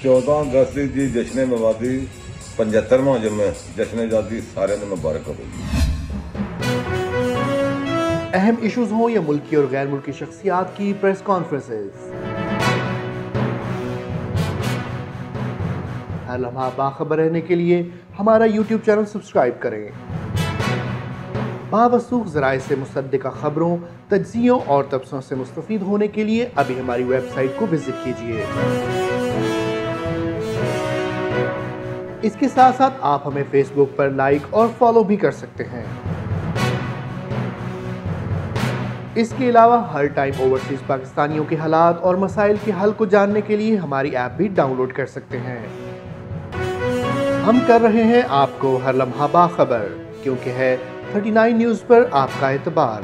14 अगस्त जी जश्न आज़ादी 75वां जम्मे जश्न आज़ादी सारे ने मुबारक हो। अहम इश्यूज हों या मुल्की और गैर मुल्की शख्सियात की प्रेस कॉन्फ्रेंसेस, हर लम्हा बाखबर रहने के लिए हमारा यूट्यूब चैनल सब्सक्राइब करें। बावसूख ज़राए से मुसद्दिक़ा खबरों, तज्ज़ियों और तबसरों से मुस्तफ़ीद होने के लिए अभी हमारी वेबसाइट को विजिट कीजिए। इसके साथ साथ आप हमें फेसबुक पर लाइक और फॉलो भी कर सकते हैं। इसके अलावा हर टाइम ओवरसीज पाकिस्तानियों के हालात और मसाइल के हल को जानने के लिए हमारी ऐप भी डाउनलोड कर सकते हैं। हम कर रहे हैं आपको हर लम्हा बाखबर, क्योंकि है 39 न्यूज़ पर आपका एतबार।